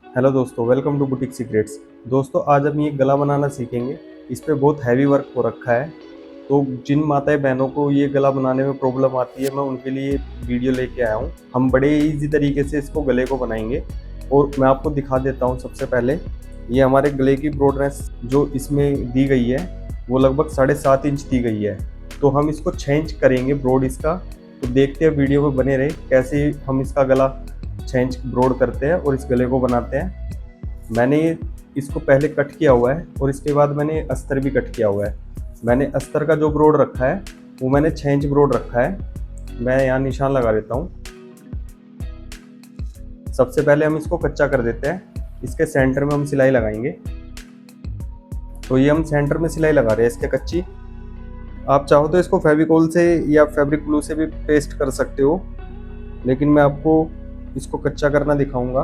Hello दोस्तों, welcome to boutique secrets. दोस्तों, आज हम ये गला बनाना सीखेंगे। इस पे बहुत हैवी वर्क हो रखा है, तो जिन माताएं बहनों को ये गला बनाने में प्रॉब्लम आती है, मैं उनके लिए वीडियो लेके आया हूँ। हम बड़े इजी तरीके से इसको गले को बनाएंगे और मैं आपको दिखा देता हूँ। सबसे पहले ये हमारे गले की ब्रॉडनेस जो इसमें दी गई है वो लगभग 7.5 इंच दी गई है। तो हम इसको 6 इंच करेंगे ब्रॉड इसका। तो देखते हैं, वीडियो में बने रहे कैसे हम इसका गला 6 इंच ब्रॉड करते हैं और इस गले को बनाते हैं। मैंने इसको पहले कट किया हुआ है और इसके बाद मैंने अस्तर भी कट किया हुआ है। मैंने अस्तर का जो ब्रॉड रखा है वो मैंने 6 इंच ब्रॉड रखा है। मैं यहाँ निशान लगा देता हूँ। सबसे पहले हम इसको कच्चा कर देते हैं। इसके सेंटर में हम सिलाई लगाएंगे। तो ये हम सेंटर में सिलाई लगा रहे हैं इसके कच्ची। आप चाहो तो इसको फेविकोल से या फैब्रिक ग्लू से भी पेस्ट कर सकते हो, लेकिन मैं आपको इसको कच्चा करना दिखाऊंगा।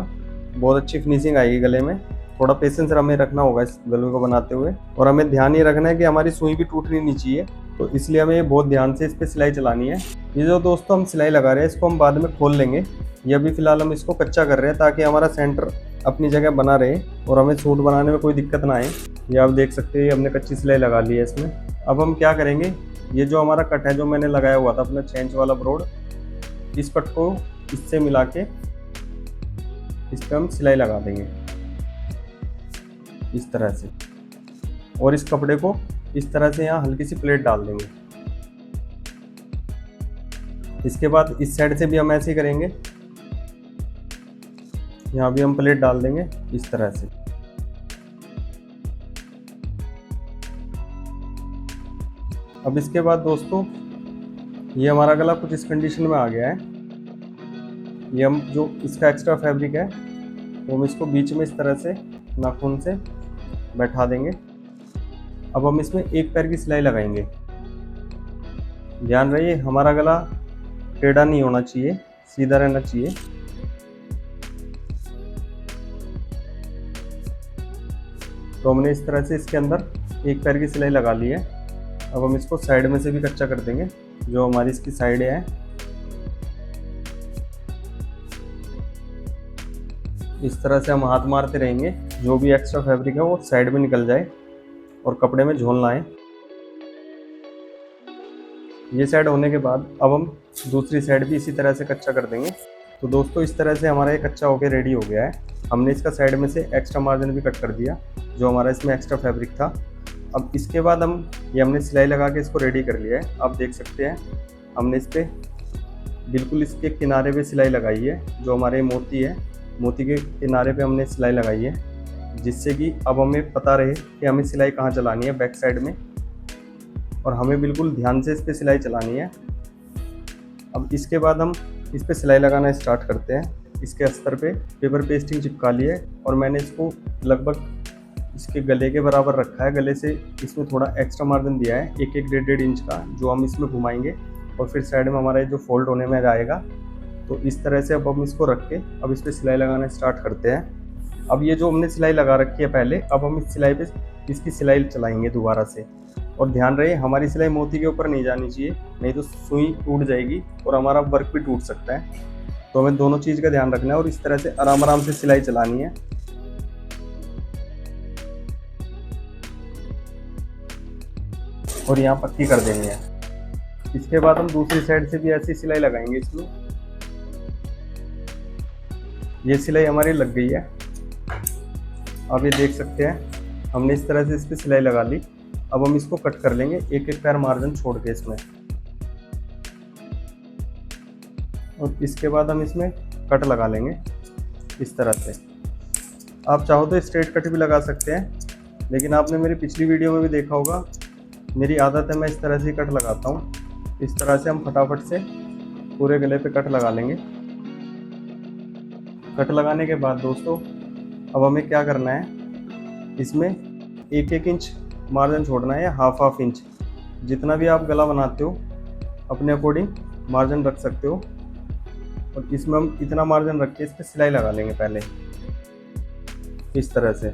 बहुत अच्छी फिनिशिंग आएगी गले में। थोड़ा पेशेंस हमें रखना होगा इस गले को बनाते हुए, और हमें ध्यान ये रखना है कि हमारी सुई भी टूटनी नहीं चाहिए। तो इसलिए हमें बहुत ध्यान से इस पर सिलाई चलानी है। ये जो दोस्तों हम सिलाई लगा रहे हैं इसको हम बाद में खोल लेंगे। ये अभी फिलहाल हम इसको कच्चा कर रहे हैं ताकि हमारा सेंटर अपनी जगह बना रहे और हमें सूट बनाने में कोई दिक्कत ना आए। ये आप देख सकते हैं, हमने कच्ची सिलाई लगा ली है इसमें। अब हम क्या करेंगे, ये जो हमारा कट है जो मैंने लगाया हुआ था अपना 6 इंच वाला ब्रॉड, इस कट को इससे मिला के इस पर हम सिलाई लगा देंगे इस तरह से, और इस कपड़े को इस तरह से यहाँ हल्की सी प्लेट डाल देंगे। इसके बाद इस साइड से भी हम ऐसे ही करेंगे। यहाँ भी हम प्लेट डाल देंगे इस तरह से। अब इसके बाद दोस्तों ये हमारा गला कुछ इस कंडीशन में आ गया है। ये हम जो इसका एक्स्ट्रा फैब्रिक है वो हम इसको बीच में इस तरह से नाखून से बैठा देंगे। अब हम इसमें एक पैर की सिलाई लगाएंगे। ध्यान रहिए, हमारा गला टेढ़ा नहीं होना चाहिए, सीधा रहना चाहिए। तो हमने इस तरह से इसके अंदर एक पैर की सिलाई लगा ली है। अब हम इसको साइड में से भी कच्चा कर देंगे, जो हमारी इसकी साइड है। इस तरह से हम हाथ मारते रहेंगे, जो भी एक्स्ट्रा फैब्रिक है वो साइड में निकल जाए और कपड़े में झोल ना आए। ये साइड होने के बाद अब हम दूसरी साइड भी इसी तरह से कच्चा कर देंगे। तो दोस्तों इस तरह से हमारा ये कच्चा होकर रेडी हो गया है। हमने इसका साइड में से एक्स्ट्रा मार्जिन भी कट कर दिया, जो हमारा इसमें एक्स्ट्रा फैब्रिक था। अब इसके बाद हमने सिलाई लगा के इसको रेडी कर लिया है। आप देख सकते हैं, हमने इस पर बिल्कुल इसके किनारे पे सिलाई लगाई है। जो हमारे मोती है, मोती के किनारे पे हमने सिलाई लगाई है, जिससे कि अब हमें पता रहे कि हमें सिलाई कहाँ चलानी है, बैक साइड में, और हमें बिल्कुल ध्यान से इस पर सिलाई चलानी है। अब इसके बाद हम इस पर सिलाई लगाना स्टार्ट करते हैं। इसके अस्तर पे पेपर पेस्टिंग चिपका ली है और मैंने इसको लगभग इसके गले के बराबर रखा है। गले से इसमें थोड़ा एक्स्ट्रा मार्जिन दिया है, 1-1, 1.5 इंच का, जो हम इसमें घुमाएंगे और फिर साइड में हमारा जो फोल्ड होने में जाएगा। तो इस तरह से अब हम इसको रख के अब इस पर सिलाई लगाना स्टार्ट करते हैं। अब ये जो हमने सिलाई लगा रखी है पहले, अब हम इस सिलाई पे इसकी सिलाई चलाएंगे दोबारा से। और ध्यान रहे, हमारी सिलाई मोती के ऊपर नहीं जानी चाहिए, नहीं तो सुई टूट जाएगी और हमारा वर्क भी टूट सकता है। तो हमें दोनों चीज़ का ध्यान रखना है और इस तरह से आराम आराम से सिलाई चलानी है। और यहाँ पक्की कर देनी है। इसके बाद हम दूसरी साइड से भी ऐसी सिलाई लगाएंगे इसमें। ये सिलाई हमारी लग गई है। अब ये देख सकते हैं, हमने इस तरह से इस पर सिलाई लगा ली। अब हम इसको कट कर लेंगे, 1-1 पैर मार्जिन छोड़ के इसमें। और इसके बाद हम इसमें कट लगा लेंगे इस तरह से। आप चाहो तो स्ट्रेट कट भी लगा सकते हैं, लेकिन आपने मेरी पिछली वीडियो में भी देखा होगा, मेरी आदत है मैं इस तरह से कट लगाता हूँ। इस तरह से हम फटाफट से पूरे गले पे कट लगा लेंगे। कट लगाने के बाद दोस्तों अब हमें क्या करना है, इसमें 1-1 इंच मार्जिन छोड़ना है या 1/2 इंच। जितना भी आप गला बनाते हो अपने अकॉर्डिंग मार्जिन रख सकते हो। और इसमें हम इतना मार्जिन रख के इस पर सिलाई लगा लेंगे पहले इस तरह से।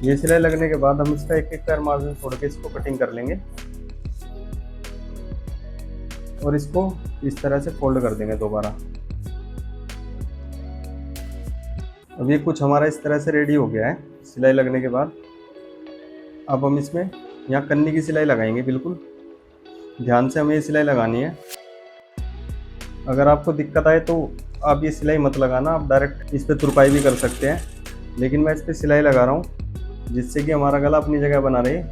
ये सिलाई लगने के बाद हम इसका 1-1 पैर मार्जिन छोड़ के इसको कटिंग कर लेंगे और इसको इस तरह से फोल्ड कर देंगे दोबारा। अब ये कुछ हमारा इस तरह से रेडी हो गया है सिलाई लगने के बाद। अब हम इसमें यहाँ कन्नी की सिलाई लगाएंगे, बिल्कुल ध्यान से हमें ये सिलाई लगानी है। अगर आपको दिक्कत आए तो आप ये सिलाई मत लगाना, आप डायरेक्ट इस पर तुरपाई भी कर सकते हैं, लेकिन मैं इस पर सिलाई लगा रहा हूँ जिससे कि हमारा गला अपनी जगह बना रहे।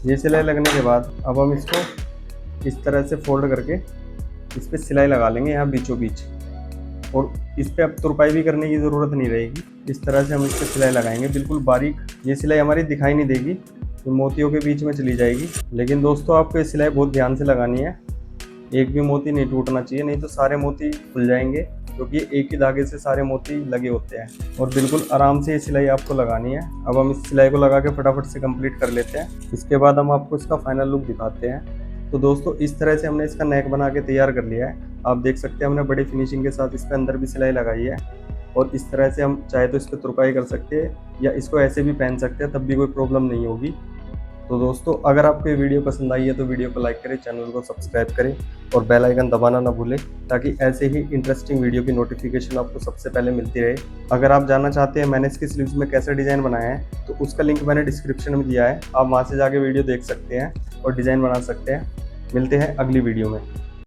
ये सिलाई लगने के बाद अब हम इसको इस तरह से फोल्ड करके इस पर सिलाई लगा लेंगे यहाँ बीचों बीच, और इस पर अब तुरपाई भी करने की ज़रूरत नहीं रहेगी। इस तरह से हम इस पर सिलाई लगाएंगे बिल्कुल बारीक। ये सिलाई हमारी दिखाई नहीं देगी, तो मोतियों के बीच में चली जाएगी। लेकिन दोस्तों आपको ये सिलाई बहुत ध्यान से लगानी है, एक भी मोती नहीं टूटना चाहिए, नहीं तो सारे मोती खुल जाएंगे, क्योंकि एक ही धागे से सारे मोती लगे होते हैं। और बिल्कुल आराम से ये सिलाई आपको लगानी है। अब हम इस सिलाई को लगा के फटाफट से कंप्लीट कर लेते हैं, इसके बाद हम आपको इसका फाइनल लुक दिखाते हैं। तो दोस्तों इस तरह से हमने इसका नेक बना के तैयार कर लिया है। आप देख सकते हैं हमने बड़ी फिनिशिंग के साथ इसके अंदर भी सिलाई लगाई है, और इस तरह से हम चाहे तो इस पर तुरपाई कर सकते हैं या इसको ऐसे भी पहन सकते हैं, तब भी कोई प्रॉब्लम नहीं होगी। तो दोस्तों अगर आपको ये वीडियो पसंद आई है तो वीडियो को लाइक करें, चैनल को सब्सक्राइब करें और बेल आइकन दबाना ना भूलें, ताकि ऐसे ही इंटरेस्टिंग वीडियो की नोटिफिकेशन आपको सबसे पहले मिलती रहे। अगर आप जानना चाहते हैं मैंने इसकी स्लीव्स में कैसे डिज़ाइन बनाया है, तो उसका लिंक मैंने डिस्क्रिप्शन में दिया है, आप वहाँ से जाके वीडियो देख सकते हैं और डिज़ाइन बना सकते हैं। मिलते हैं अगली वीडियो में।